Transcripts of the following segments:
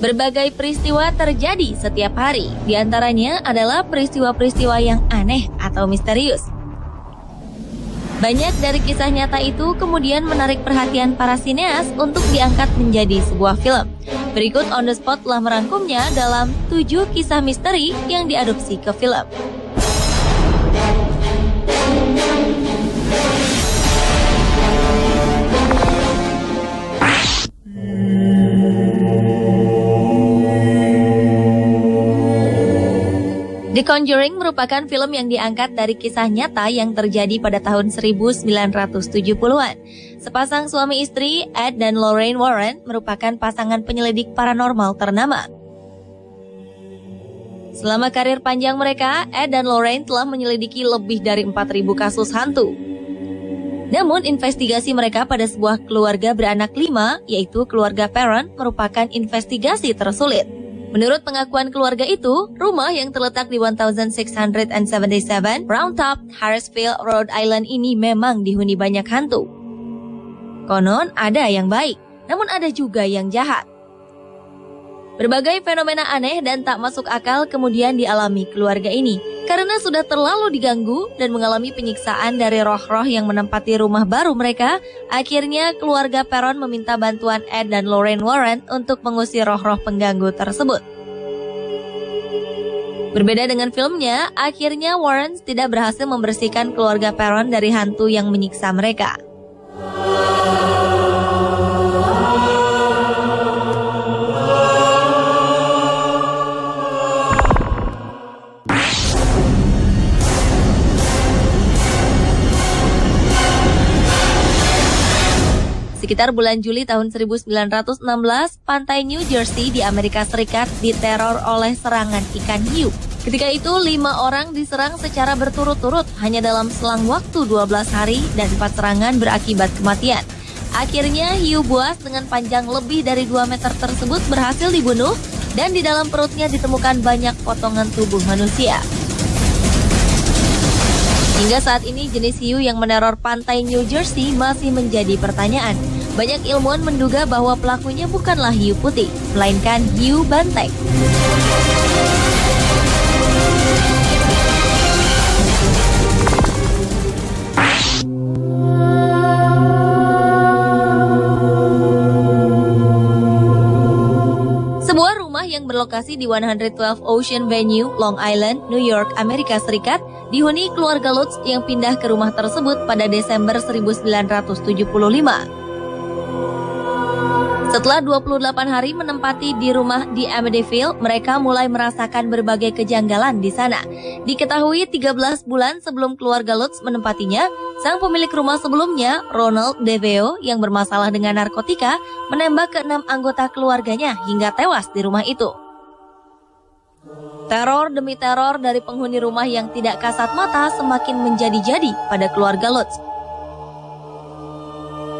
Berbagai peristiwa terjadi setiap hari, di antaranya adalah peristiwa-peristiwa yang aneh atau misterius. Banyak dari kisah nyata itu kemudian menarik perhatian para sineas untuk diangkat menjadi sebuah film. Berikut On The Spot telah merangkumnya dalam 7 kisah misteri yang diadopsi ke film. The Conjuring merupakan film yang diangkat dari kisah nyata yang terjadi pada tahun 1970-an. Sepasang suami istri, Ed dan Lorraine Warren, merupakan pasangan penyelidik paranormal ternama. Selama karir panjang mereka, Ed dan Lorraine telah menyelidiki lebih dari 4.000 kasus hantu. Namun, investigasi mereka pada sebuah keluarga beranak 5, yaitu keluarga Perron, merupakan investigasi tersulit. Menurut pengakuan keluarga itu, rumah yang terletak di 1677 Round Top, Harrisville, Rhode Island ini memang dihuni banyak hantu. Konon ada yang baik, namun ada juga yang jahat. Berbagai fenomena aneh dan tak masuk akal kemudian dialami keluarga ini karena sudah terlalu diganggu dan mengalami penyiksaan dari roh-roh yang menempati rumah baru mereka. Akhirnya keluarga Perron meminta bantuan Ed dan Lorraine Warren untuk mengusir roh-roh pengganggu tersebut. Berbeda dengan filmnya, akhirnya Warren tidak berhasil membersihkan keluarga Perron dari hantu yang menyiksa mereka. Sekitar bulan Juli tahun 1916, pantai New Jersey di Amerika Serikat diteror oleh serangan ikan hiu. Ketika itu, 5 orang diserang secara berturut-turut hanya dalam selang waktu 12 hari dan 4 serangan berakibat kematian. Akhirnya, hiu buas dengan panjang lebih dari 2 meter tersebut berhasil dibunuh dan di dalam perutnya ditemukan banyak potongan tubuh manusia. Hingga saat ini jenis hiu yang meneror pantai New Jersey masih menjadi pertanyaan. Banyak ilmuwan menduga bahwa pelakunya bukanlah hiu putih, melainkan hiu banteng. Sebuah rumah yang berlokasi di 112 Ocean Avenue, Long Island, New York, Amerika Serikat, dihuni keluarga Lutz yang pindah ke rumah tersebut pada Desember 1975. Setelah 28 hari menempati di rumah di Amityville, mereka mulai merasakan berbagai kejanggalan di sana. Diketahui 13 bulan sebelum keluarga Lutz menempatinya, sang pemilik rumah sebelumnya, Ronald DeVeo, yang bermasalah dengan narkotika, menembak ke-6 anggota keluarganya hingga tewas di rumah itu. Teror demi teror dari penghuni rumah yang tidak kasat mata semakin menjadi-jadi pada keluarga Lutz.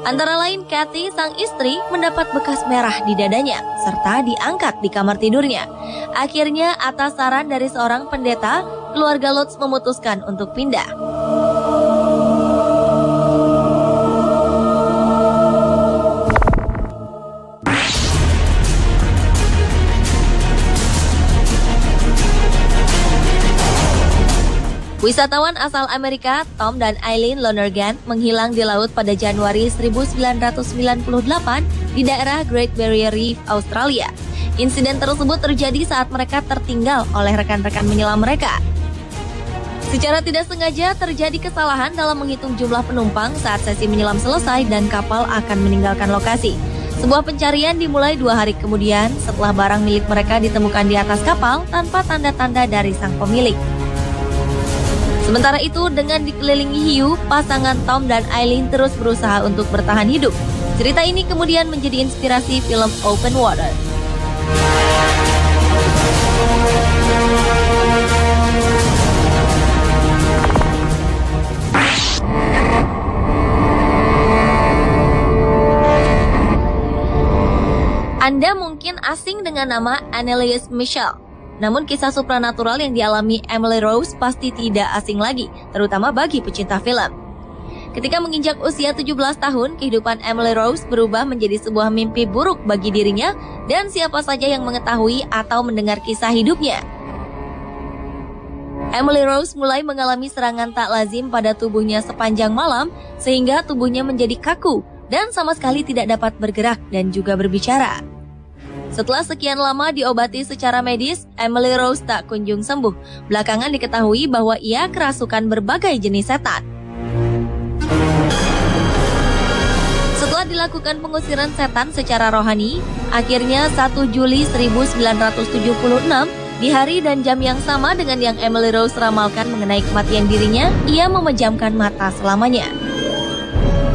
Antara lain Kathy, sang istri, mendapat bekas merah di dadanya, serta diangkat di kamar tidurnya. Akhirnya, atas saran dari seorang pendeta, keluarga Lutz memutuskan untuk pindah. Wisatawan asal Amerika, Tom dan Eileen Lonergan, menghilang di laut pada Januari 1998 di daerah Great Barrier Reef, Australia. Insiden tersebut terjadi saat mereka tertinggal oleh rekan-rekan menyelam mereka. Secara tidak sengaja terjadi kesalahan dalam menghitung jumlah penumpang saat sesi menyelam selesai dan kapal akan meninggalkan lokasi. Sebuah pencarian dimulai 2 hari kemudian setelah barang milik mereka ditemukan di atas kapal tanpa tanda-tanda dari sang pemilik. Sementara itu, dengan dikelilingi hiu, pasangan Tom dan Eileen terus berusaha untuk bertahan hidup. Cerita ini kemudian menjadi inspirasi film Open Water. Anda mungkin asing dengan nama Anneliese Michel. Namun kisah supranatural yang dialami Emily Rose pasti tidak asing lagi, terutama bagi pecinta film. Ketika menginjak usia 17 tahun, kehidupan Emily Rose berubah menjadi sebuah mimpi buruk bagi dirinya dan siapa saja yang mengetahui atau mendengar kisah hidupnya. Emily Rose mulai mengalami serangan tak lazim pada tubuhnya sepanjang malam sehingga tubuhnya menjadi kaku dan sama sekali tidak dapat bergerak dan juga berbicara. Setelah sekian lama diobati secara medis, Emily Rose tak kunjung sembuh. Belakangan diketahui bahwa ia kerasukan berbagai jenis setan. Setelah dilakukan pengusiran setan secara rohani, akhirnya 1 Juli 1976, di hari dan jam yang sama dengan yang Emily Rose ramalkan mengenai kematian dirinya, ia memejamkan mata selamanya.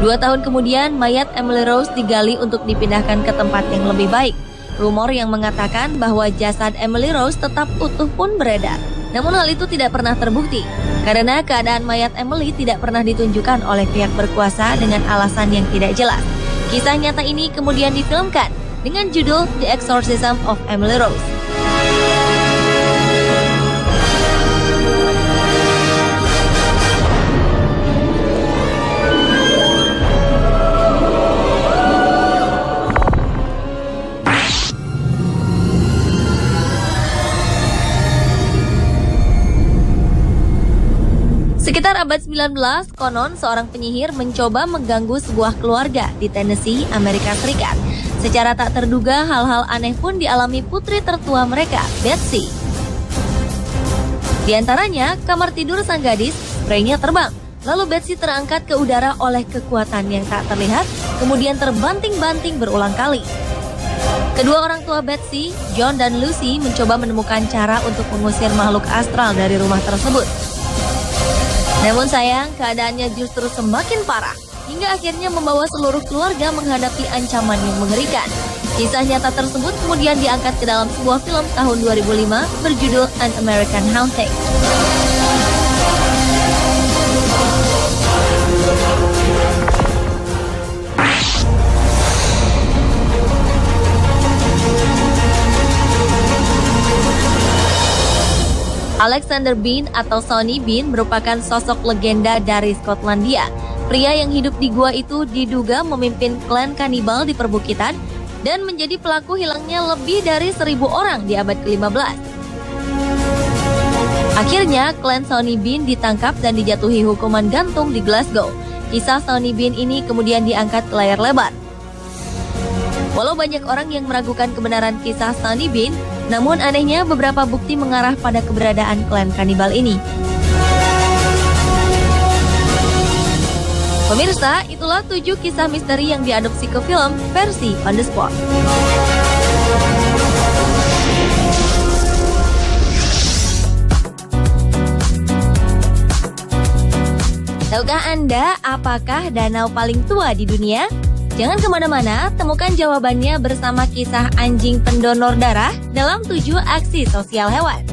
2 tahun kemudian, mayat Emily Rose digali untuk dipindahkan ke tempat yang lebih baik. Rumor yang mengatakan bahwa jasad Emily Rose tetap utuh pun beredar. Namun hal itu tidak pernah terbukti, karena keadaan mayat Emily tidak pernah ditunjukkan oleh pihak berkuasa dengan alasan yang tidak jelas. Kisah nyata ini kemudian difilmkan dengan judul The Exorcism of Emily Rose. Sekitar abad 19, konon seorang penyihir mencoba mengganggu sebuah keluarga di Tennessee, Amerika Serikat. Secara tak terduga, hal-hal aneh pun dialami putri tertua mereka, Betsy. Di antaranya, kamar tidur sang gadis, spraynya terbang. Lalu Betsy terangkat ke udara oleh kekuatan yang tak terlihat, kemudian terbanting-banting berulang kali. Kedua orang tua Betsy, John dan Lucy, mencoba menemukan cara untuk mengusir makhluk astral dari rumah tersebut. Namun sayang, keadaannya justru semakin parah, hingga akhirnya membawa seluruh keluarga menghadapi ancaman yang mengerikan. Kisah nyata tersebut kemudian diangkat ke dalam sebuah film tahun 2005 berjudul An American Haunting. Alexander Bean atau Sonny Bean merupakan sosok legenda dari Skotlandia. Pria yang hidup di gua itu diduga memimpin klan kanibal di perbukitan dan menjadi pelaku hilangnya lebih dari 1.000 orang di abad ke-15. Akhirnya, klan Sonny Bean ditangkap dan dijatuhi hukuman gantung di Glasgow. Kisah Sonny Bean ini kemudian diangkat ke layar lebar. Walau banyak orang yang meragukan kebenaran kisah Sonny Bean, namun anehnya beberapa bukti mengarah pada keberadaan klan kanibal ini. Pemirsa, itulah 7 kisah misteri yang diadopsi ke film versi On The Spot. Tahukah Anda apakah danau paling tua di dunia? Jangan kemana-mana, temukan jawabannya bersama kisah anjing pendonor darah dalam 7 aksi sosial hewan.